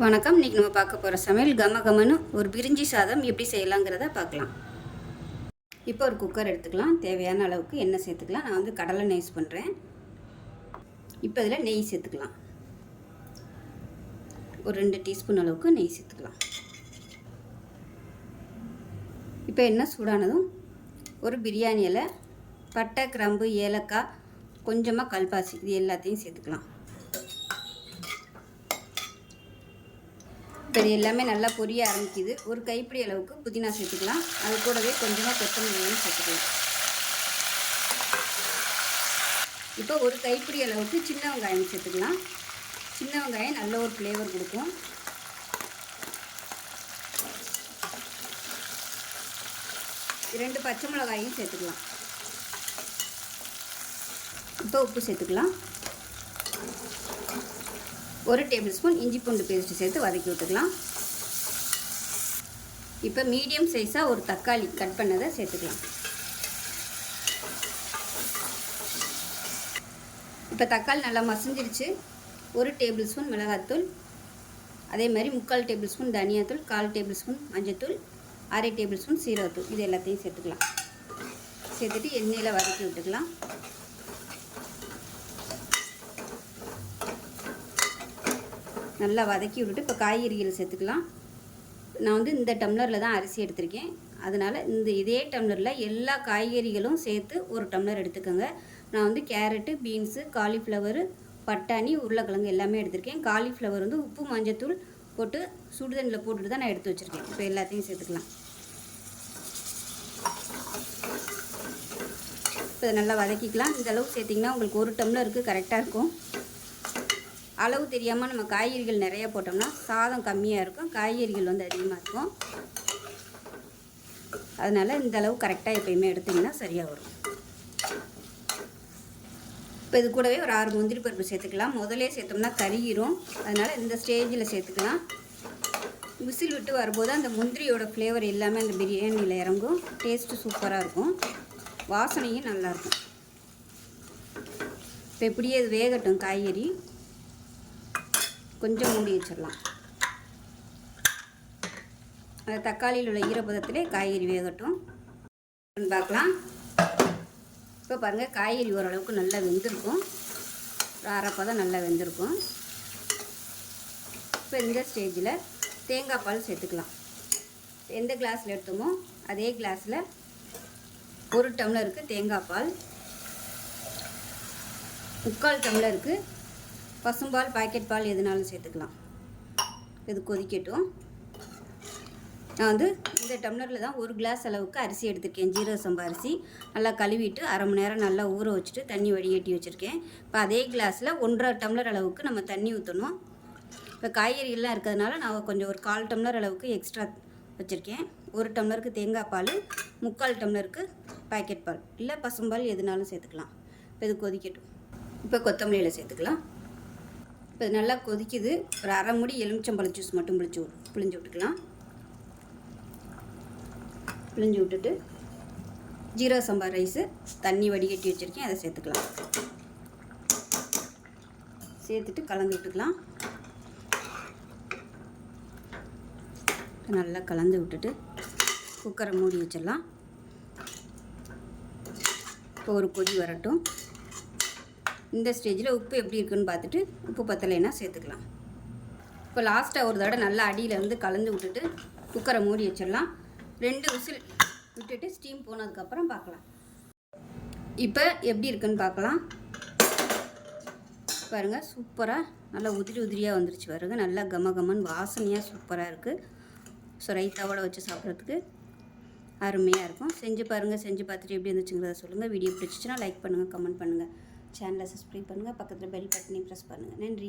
வணக்கம். இன்றைக்கி நம்ம பார்க்க போகிற சமையல் கமகமன்னு ஒரு பிரிஞ்சி சாதம் எப்படி செய்யலாங்கிறத பார்க்கலாம். இப்போ ஒரு குக்கர் எடுத்துக்கலாம். தேவையான அளவுக்கு எண்ணெய் சேர்த்துக்கலாம். நான் வந்து கடலை நெய் யூஸ் பண்ணுறேன். இப்போ இதில் நெய் சேர்த்துக்கலாம். ஒரு 2 டீஸ்பூன் அளவுக்கு நெய் சேர்த்துக்கலாம். இப்போ எண்ணெய் சூடானதும் ஒரு பிரியாணி இலை, பட்டை, கிராம்பு, ஏலக்காய், கொஞ்சமாக கல்பாசி இது எல்லாத்தையும் சேர்த்துக்கலாம். இப்போ இது எல்லாமே நல்லா பொரிய ஆரம்பிக்குது. ஒரு கைப்பிடி அளவுக்கு புதினா சேர்த்துக்கலாம். அது கூடவே கொஞ்சமாக கொத்தமல்லியும் சேர்த்துக்கலாம். இப்போ ஒரு கைப்பிடி அளவுக்கு சின்ன வெங்காயம் சேர்த்துக்கலாம். சின்ன வெங்காயம் நல்ல ஒரு ஃப்ளேவர் கொடுக்கும். ரெண்டு பச்சை மிளகாயும் சேர்த்துக்கலாம். இப்போ உப்பு சேர்த்துக்கலாம். 1 டேபிள் ஸ்பூன் இஞ்சி பூண்டு பேஸ்ட்டு சேர்த்து வதக்கி விட்டுக்கலாம். இப்போ மீடியம் சைஸாக ஒரு தக்காளி கட் பண்ணதை சேர்த்துக்கலாம். இப்போ தக்காளி நல்லா மசிஞ்சிருச்சு. 1 டேபிள் ஸ்பூன் மிளகாத்தூள், அதே மாதிரி 3/4 டேபிள் ஸ்பூன் தனியாத்தூள், 1/4 டேபிள் ஸ்பூன் மஞ்சத்தூள், 1/2 டேபிள் ஸ்பூன் சீரகத்தூள் இது எல்லாத்தையும் சேர்த்துக்கலாம். சேர்த்துட்டு எண்ணெயில் வதக்கி விட்டுக்கலாம். நல்லா வதக்கி விட்டுட்டு இப்போ காய்கறிகள் சேர்த்துக்கலாம். நான் வந்து இந்த டம்ளரில் தான் அரிசி எடுத்திருக்கேன். அதனால் இதே டம்ளரில் எல்லா காய்கறிகளும் சேர்த்து 1 டம்ளர் எடுத்துக்கோங்க. நான் வந்து கேரட்டு, பீன்ஸு, காலிஃப்ளவரு, பட்டாணி, உருளைக்கிழங்கு எல்லாமே எடுத்திருக்கேன். காலிஃப்ளவர் வந்து உப்பு மஞ்சத்தூள் போட்டு சுடுதண்ணில் போட்டுட்டு தான் நான் எடுத்து வச்சுருக்கேன். இப்போ எல்லாத்தையும் சேர்த்துக்கலாம். இப்போ இதை நல்லா வதக்கிக்கலாம். இந்த அளவு சேர்த்திங்கன்னா உங்களுக்கு 1 டம்ளருக்கு கரெக்டாக இருக்கும். அளவு தெரியாமல் நம்ம காய்கறிகள் நிறைய போட்டோம்னா சாதம் கம்மியாக இருக்கும், காய்கறிகள் வந்து அதிகமாக இருக்கும். அதனால் இந்த அளவு கரெக்டாக எப்பயுமே எடுத்திங்கன்னா சரியாக வரும். இப்போ இது கூடவே ஒரு 6 முந்திரி பருப்பு சேர்த்துக்கலாம். முதலே சேர்த்தோம்னா கருகிரும். அதனால் இந்த ஸ்டேஜில் சேர்த்துக்கலாம். விசில் விட்டு வரும்போது அந்த முந்திரியோட ஃப்ளேவர் எல்லாமே அந்த பிரியாணியில் இறங்கும். டேஸ்ட்டு சூப்பராக இருக்கும், வாசனையும் நல்லாயிருக்கும். இப்போ இப்படியே இது வேகட்டும். காய்கறி கொஞ்சம் மூடி வச்சிடலாம். அந்த தக்காளியில் உள்ள ஈரப்பதத்திலே காய்கறி வேகட்டும். பார்க்கலாம். இப்போ பாருங்கள், காய்கறி ஓரளவுக்கு நல்லா வெந்திருக்கும். ஒரு அரைப்பதம் நல்லா வெந்திருக்கும். இப்போ இந்த ஸ்டேஜில் தேங்காய் பால் சேர்த்துக்கலாம். எந்த கிளாஸில் எடுத்தோமோ அதே கிளாஸில் 1 டம்ளருக்கு தேங்காய் பால், 3/4 டம்ளருக்கு பசும்பால், பாக்கெட் பால் எதுனாலும் சேர்த்துக்கலாம். இது கொதிக்கட்டும். நான் வந்து இந்த டம்ளரில் தான் 1 கிளாஸ் அளவுக்கு அரிசி எடுத்திருக்கேன். ஜீரக சம்பா அரிசி நல்லா கழுவிட்டு 1/2 மணி நேரம் நல்லா ஊற வச்சுட்டு தண்ணி வடிகட்டி வச்சுருக்கேன். இப்போ அதே கிளாஸில் 1/2 டம்ளர் அளவுக்கு நம்ம தண்ணி ஊற்றணும். இப்போ காய்கறிகள்லாம் இருக்கிறதுனால நான் கொஞ்சம் ஒரு 1/4 டம்ளர் அளவுக்கு எக்ஸ்ட்ரா வச்சுருக்கேன். 1 டம்ளருக்கு தேங்காய் பால், 3/4 டம்ளருக்கு பாக்கெட் பால் இல்லை பசும்பால் எதுனாலும் சேர்த்துக்கலாம். இப்போ இது கொதிக்கட்டும். இப்போ கொத்தமல்லியில் சேர்த்துக்கலாம். இப்போ நல்லா கொதிக்குது. ஒரு 1/2 மூடி எலுமிச்சம்பழம் ஜூஸ் மட்டும் பிழிஞ்சு விட்டுக்கலாம். பிழிஞ்சு விட்டுட்டு ஜீரக சம்பா ரைஸு தண்ணி வடிகட்டி வச்சுருக்கேன், அதை சேர்த்துக்கலாம். சேர்த்துட்டு கலந்து விட்டுக்கலாம். நல்லா கலந்து விட்டுட்டு குக்கரை மூடி வச்சிடலாம். இப்போ ஒரு கொதி வரட்டும். இந்த ஸ்டேஜில் உப்பு எப்படி இருக்குன்னு பார்த்துட்டு உப்பு பத்தலைன்னா சேர்த்துக்கலாம். இப்போ லாஸ்ட்டாக ஒரு தடவை நல்லா அடியில் வந்து கலந்து விட்டுட்டு குக்கரை மூடி வச்சிடலாம். 2 விசில் விட்டுட்டு ஸ்டீம் போனதுக்கப்புறம் பார்க்கலாம். இப்போ எப்படி இருக்குன்னு பார்க்கலாம். பாருங்கள், சூப்பராக நல்லா உதிரியாக வந்துருச்சு. பாருங்க, நல்லா கமகமன் வாசனையாக சூப்பராக இருக்குது. ஸோ ரைத்தாவோட வச்சு சாப்பிட்றதுக்கு அருமையாக இருக்கும். செஞ்சு பாருங்கள். செஞ்சு பார்த்துட்டு எப்படி இருந்துச்சுங்கிறத சொல்லுங்கள். வீடியோ பிடிச்சிச்சின்னா லைக் பண்ணுங்கள், கமெண்ட் பண்ணுங்கள், சேனலை சப்ஸ்கிரைப் பண்ணுங்கள், பக்கத்தில் பெல் பட்டனையும் ப்ரெஸ் பண்ணுங்கள். நன்றி.